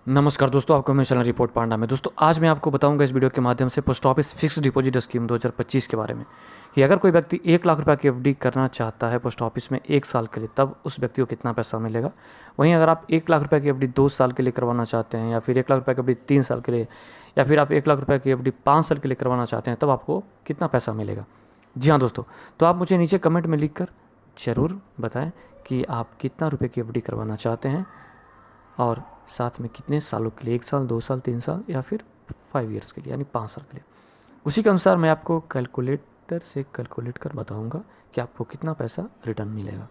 नमस्कार दोस्तों, आपको मेरे चैनल रिपोर्ट पांडा में। दोस्तों आज मैं आपको बताऊंगा इस वीडियो के माध्यम से post office fix deposit scheme 2025 के बारे में कि अगर कोई व्यक्ति 1 लाख रुपए की एफडी करना चाहता है पोस्ट ऑफिस में 1 साल के लिए, तब उस व्यक्ति को कितना पैसा मिलेगा। वहीं अगर आप 1 लाख रुपए की एफडी 2 साल के लिए करवाना चाहते हैं, या फिर 1 लाख रुपए की एफडी 3 साल के लिए, या फिर आप 1 लाख रुपए की एफडी 5 साल के लिए करवाना चाहते हैं, तब आपको कितना पैसा मिलेगा। जी हाँ दोस्तों, तो आप मुझे नीचे कमेंट में लिख कर ज़रूर बताएं कि आप कितना रुपये की एफडी करवाना चाहते हैं और साथ में कितने सालों के लिए, 1 साल, 2 साल, 3 साल या फिर 5 ईयर्स के लिए, यानी 5 साल के लिए। उसी के अनुसार मैं आपको कैलकुलेटर से कैलकुलेट कर बताऊंगा कि आपको कितना पैसा रिटर्न मिलेगा।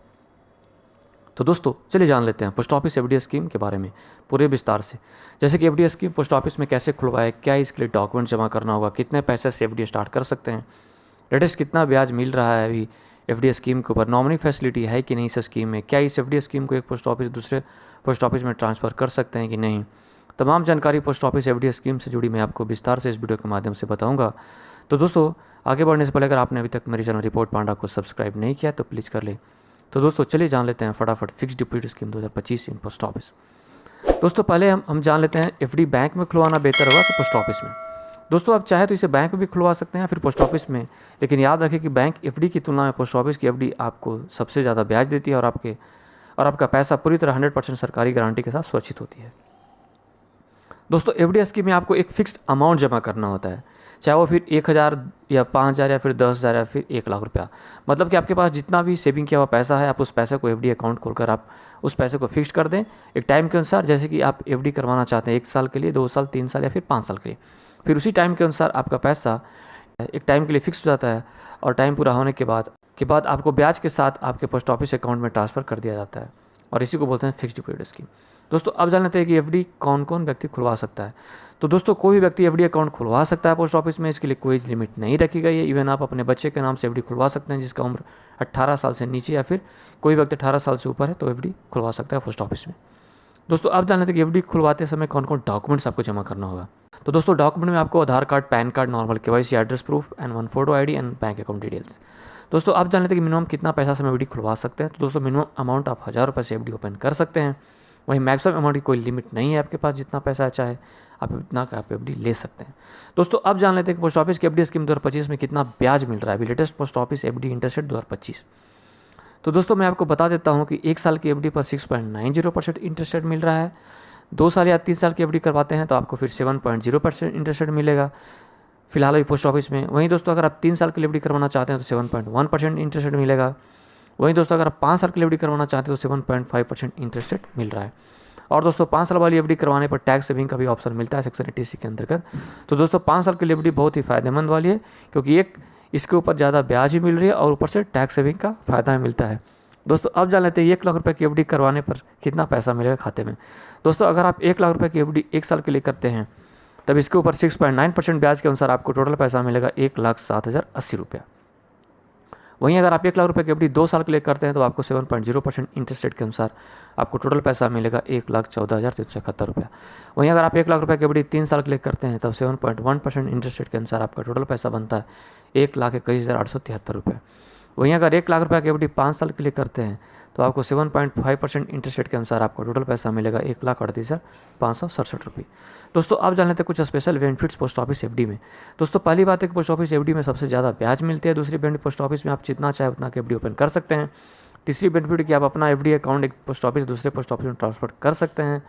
तो दोस्तों चलिए जान लेते हैं पोस्ट ऑफिस एफडी स्कीम के बारे में पूरे विस्तार से। जैसे कि एफडी स्कीम पोस्ट ऑफिस में कैसे खुलवाए, क्या इसके लिए डॉक्यूमेंट जमा करना होगा, कितने पैसे से एफडी स्टार्ट कर सकते हैं, लेटेस्ट कितना ब्याज मिल रहा है अभी एफडी स्कीम के ऊपर, नॉमिनी फैसिलिटी है कि नहीं इस स्कीम में, क्या इस एफडी स्कीम को एक पोस्ट ऑफिस दूसरे पोस्ट ऑफिस में ट्रांसफ़र कर सकते हैं कि नहीं, तमाम जानकारी पोस्ट ऑफिस एफडी स्कीम से जुड़ी मैं आपको विस्तार से इस वीडियो के माध्यम से बताऊंगा। तो दोस्तों आगे बढ़ने से पहले अगर आपने अभी तक मेरे चैनल रिपोर्ट पांडा को सब्सक्राइब नहीं किया तो प्लीज़ कर ले। तो दोस्तों चलिए जान लेते हैं फटाफट फिक्स डिपॉजिट स्कीम 2025 इन पोस्ट ऑफिस। दोस्तों पहले हम जान लेते हैं एफडी बैंक में खुलवाना बेहतर होगा कि पोस्ट ऑफिस में। दोस्तों आप चाहे तो इसे बैंक में भी खुलवा सकते हैं या फिर पोस्ट ऑफिस में, लेकिन याद रखें कि बैंक एफडी की तुलना में पोस्ट ऑफिस की एफडी आपको सबसे ज़्यादा ब्याज देती है और आपका पैसा पूरी तरह 100% सरकारी गारंटी के साथ सुरक्षित होती है। दोस्तों एफडी स्कीम में आपको एक फिक्स्ड अमाउंट जमा करना होता है, चाहे वो फिर 1,000 या 5,000 या फिर 10,000 या फिर 1 लाख रुपया। मतलब कि आपके पास जितना भी सेविंग किया हुआ पैसा है, आप उस पैसे को एफडी अकाउंट खोलकर आप उस पैसे को फिक्स कर दें एक टाइम के अनुसार। जैसे कि आप एफडी करवाना चाहते हैं 1 साल के लिए, 2 साल, 3 साल या फिर 5 साल के लिए, फिर उसी टाइम के अनुसार आपका पैसा एक टाइम के लिए फिक्स हो जाता है और टाइम पूरा होने के बाद आपको ब्याज के साथ आपके पोस्ट ऑफिस अकाउंट में ट्रांसफ़र कर दिया जाता है, और इसी को बोलते हैं फिक्स डिपॉजिट स्कीम। दोस्तों अब जान लेते हैं कि एफडी कौन कौन व्यक्ति खुलवा सकता है। तो दोस्तों कोई भी व्यक्ति एफडी अकाउंट खुलवा सकता है पोस्ट ऑफिस में, इसके लिए कोई एज लिमिट नहीं रखी गई है। इवन आप अपने बच्चे के नाम से एफडी खुलवा सकते हैं जिसका उम्र 18 साल से नीचे, या फिर कोई व्यक्ति 18 साल से ऊपर है तो एफडी खुलवा सकता है पोस्ट ऑफिस में। दोस्तों अब जान लेते हैं कि एफडी खुलवाते समय कौन कौन डॉक्यूमेंट्स आपको जमा करना होगा। तो दोस्तों डॉक्यूमेंट में आपको Aadhaar card, PAN card, normal KYC, address proof and 1 photo ID and bank account details. दोस्तों आप जान लेते हैं कि मिनिमम कितना पैसा से हम एफडी खुलवा सकते हैं। तो दोस्तों मिनिमम अमाउंट आप 1,000 रुपये से एफडी ओपन कर सकते हैं। वहीं मैक्सिमम अमाउंट की कोई लिमिट नहीं है आपके पास, जितना पैसा चाहे आप इतना का आप एफडी ले सकते हैं। दोस्तों अब जान लेते हैं कि पोस्ट ऑफिस की एफडी स्कीम 2025 में कितना ब्याज मिल रहा है, अभी latest post office FD interest rate 2025। तो दोस्तों मैं आपको बता देता हूँ कि 1 साल की एफडी पर 6.90% इंटरेस्ट रेट मिल रहा है। 2 साल या 3 साल की एफडी करवाते हैं तो आपको फिर 7.0% इंटरेस्ट रेट मिलेगा फिलहाल अभी पोस्ट ऑफिस में। वहीं दोस्तों अगर आप 3 साल की एफडी करवाना चाहते हैं तो 7.1% इंटरेस्ट रेट मिलेगा। वहीं दोस्तों अगर आप 5 साल की एफडी करवाना चाहते हैं तो 7.5% इंटरेस्ट रेट मिल रहा है। और दोस्तों 5 साल वाली एफडी करवाने पर टैक्स सेविंग का भी ऑप्शन मिलता है सेक्शन 80C के अंतर्गत। तो दोस्तों 5 साल की एफडी बहुत ही फ़ायदेमंद वाली है, क्योंकि एक इसके ऊपर ज़्यादा ब्याज भी मिल रही है और ऊपर से टैक्स सेविंग का फ़ायदा मिलता है। दोस्तों अब जान लेते हैं 1 लाख रुपए की एफडी करवाने पर कितना पैसा मिलेगा खाते में। दोस्तों अगर आप 1 लाख रुपए की एफडी 1 साल के लिए करते हैं तब इसके ऊपर 6.9% ब्याज के अनुसार आपको टोटल पैसा मिलेगा 1,07,080 रुपया। वहीं अगर आप 1 लाख रुपए की एफडी 2 साल के लिए करते हैं तो आपको 7.0% इंटरेस्ट रेट के अनुसार आपको टोटल पैसा मिलेगा 1,14,371 रुपया। वहीं अगर आप 1 लाख रुपए की एफडी 3 साल के लिए करते हैं तब 7.1% इंटरेस्ट रेट के अनुसार आपका टोटल पैसा बनता है 1,21,873 रुपया। वहीं अगर 1 लाख रुपए की एफडी 5 साल के लिए करते हैं तो आपको 7.5% इंटरेस्ट रेट के अनुसार आपको टोटल पैसा मिलेगा 1,38,567 रुपये। दोस्तों आप जान लेते हैं कुछ special benefits post office FD में। दोस्तों पहली बात है कि पोस्ट ऑफिस एफडी में सबसे ज़्यादा ब्याज मिलती है। दूसरी बेनिफिट पोस्ट ऑफिस में आप जितना चाहे उतना की एफडी ओपन कर सकते हैं। तीसरी बेनिफिट कि आप अपना एफडी अकाउंट एक पोस्ट ऑफिस दूसरे पोस्ट ऑफिस में ट्रांसफर कर सकते हैं।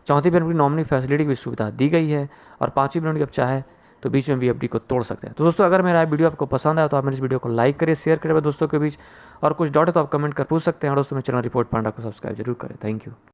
चौथी बेनिफिट नॉमिनी फैसिलिटी की सुविधा दी गई है। और पाँचवीं बेनिफिट आप चाहे तो बीच में भी एफडी को तोड़ सकते हैं। तो दोस्तों अगर मेरा वीडियो आपको पसंद आया तो आप मेरे इस वीडियो को लाइक करिए, शेयर करिए दोस्तों के बीच, और कुछ डाउट है तो आप कमेंट कर पूछ सकते हैं। और दोस्तों मेरे चैनल रिपोर्ट पांडा को सब्सक्राइब जरूर करें। Thank you.